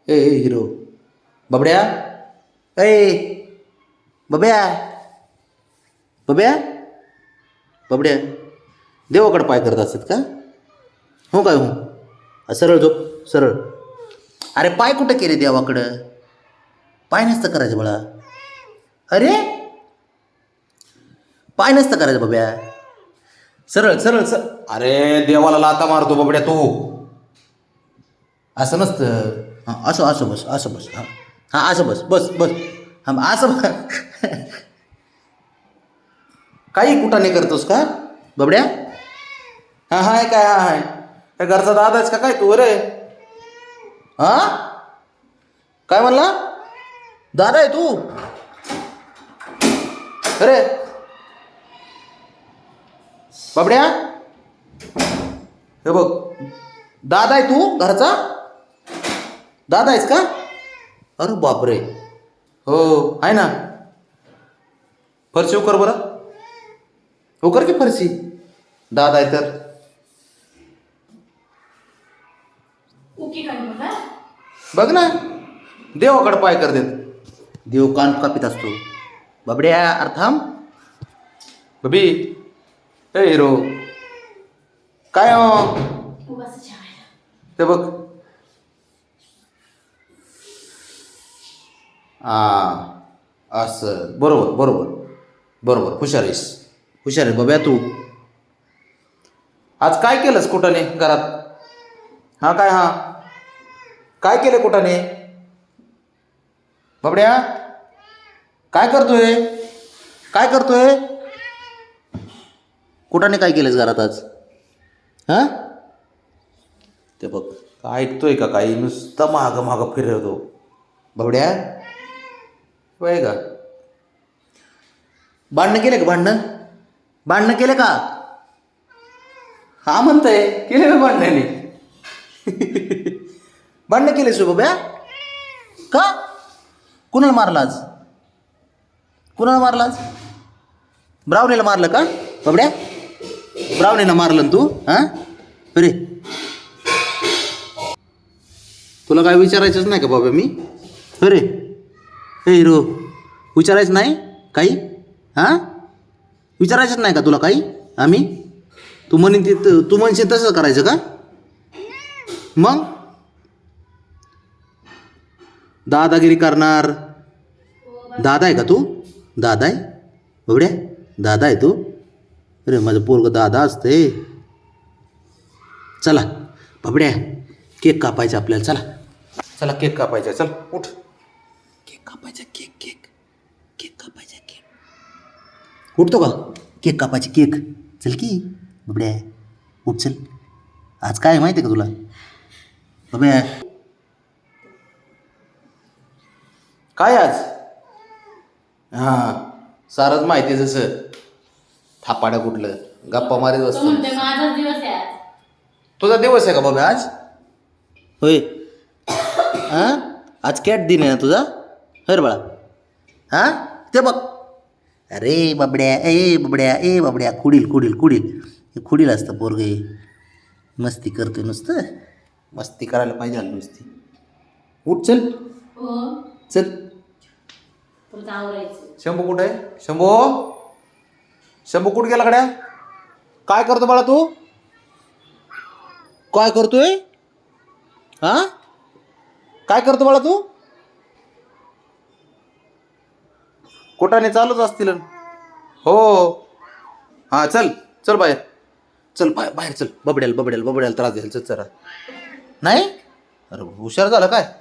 ए hero बबड्या ए बब्या बब्या बबड्या देवाकडे पाय करत असतात का? हो काय हो सरळ झोप सरळ. अरे पाय कुठं केले देवाकडं? पाय नसतं करायचं बाळा. अरे पाय नसतं करायचं बब्या. सरळ सरळ सर. अरे देवाला लाता मारतो बबड्या तू. असं नसतं. हां असं असं बस असं बस. हां हां असं बस बस बस. हां असं काही कुठं नाही करतोस का बबड्या? हां हाय काय हा हाय काय घरचा दादा आहेस का काय तू? अरे हां काय म्हणला? दादा आहे तू? अरे बबड्या हे बघ दादा आहे तू घरचा? दादा आहेस का? अरे बापरे. हो आहे ना. फरशी उकर बरं. उकर की फरशी. दादा आहे तर. बघ ना देवाकडे पाय कर देत. देव कान कापित असतो बबड्या. अर्थाम बबी ए हिरो काय हो ते बघ. असं बरोबर बरोबर बरोबर. हुशार आहेस हुशार आहे बब्या तू. आज काय केलंस कुठाने घरात? हां काय हां काय केलं कुठाने बबड्या? काय करतोय काय करतोय? कुठाने काय केलंस घरात आज? हां ते बघ काय ऐकतोय का काही? नुसतं मागं मागं फिरवतो बबड्या. वय का भांडणं केले का? भांडणं केले का? हा म्हणतंय केले मी भांडणाने. भांडणं केले सो बब्या का? कुणाला मारलं आज? कुणाला मारलं आज? ब्रावणीला मारलं का बबड्या? ब्रावणीला मारलं ना तू? हां अरे तुला काय विचारायचंच नाही का बाबा मी? अरे हे हिरो विचारायचं नाही काही? हां विचारायचंच नाही का तुला काही? आम्ही तू म्हणीन ते तू म्हणशील तसं करायचं का? मग दादागिरी करणार. दादा आहे का तू? दादा आहे बबड्या? दादा आहे तू? अरे माझं पोरगं दादा असते. चला बबड्या केक कापायचा आपल्याला. चला चला केक कापायचा. चल उठ. केक कापायचा. केक केक केक कापायचा. केक उठतो का? केक कापायचे केक. चल की बबड्या उठ चल. आज काय माहिती आहे का तुला बबड्या? काय आज? हां सारच माहिती आहे. जसं थापाडं कुठलं गप्पा मारीत असतो. तुझा दिवस आहे का बाबा आज? होय हां आज कॅट दिन आहे ना तुझा? हर बाळा हां ते बघ. अरे बबड्या ए बबड्या ए बबड्या कुडील कुडील कुडील. हे कुडील असतं पोरगे. मस्ती करतोय नुसतं. मस्ती करायला पाहिजे नुसती. उठ चल चल. शंभू कुठे आहे? शंभू शंभू कुठं गेला गड्या? काय करतो बाळा तू? काय करतोय? हां काय करतो बाळा तू? कुठाने चालूच असतील. हो हां चल चल बाहेर. चल बाहेर चल. बबड्याला त्रास द्यायला चल जरा. नाही अरे हुशार झालं काय?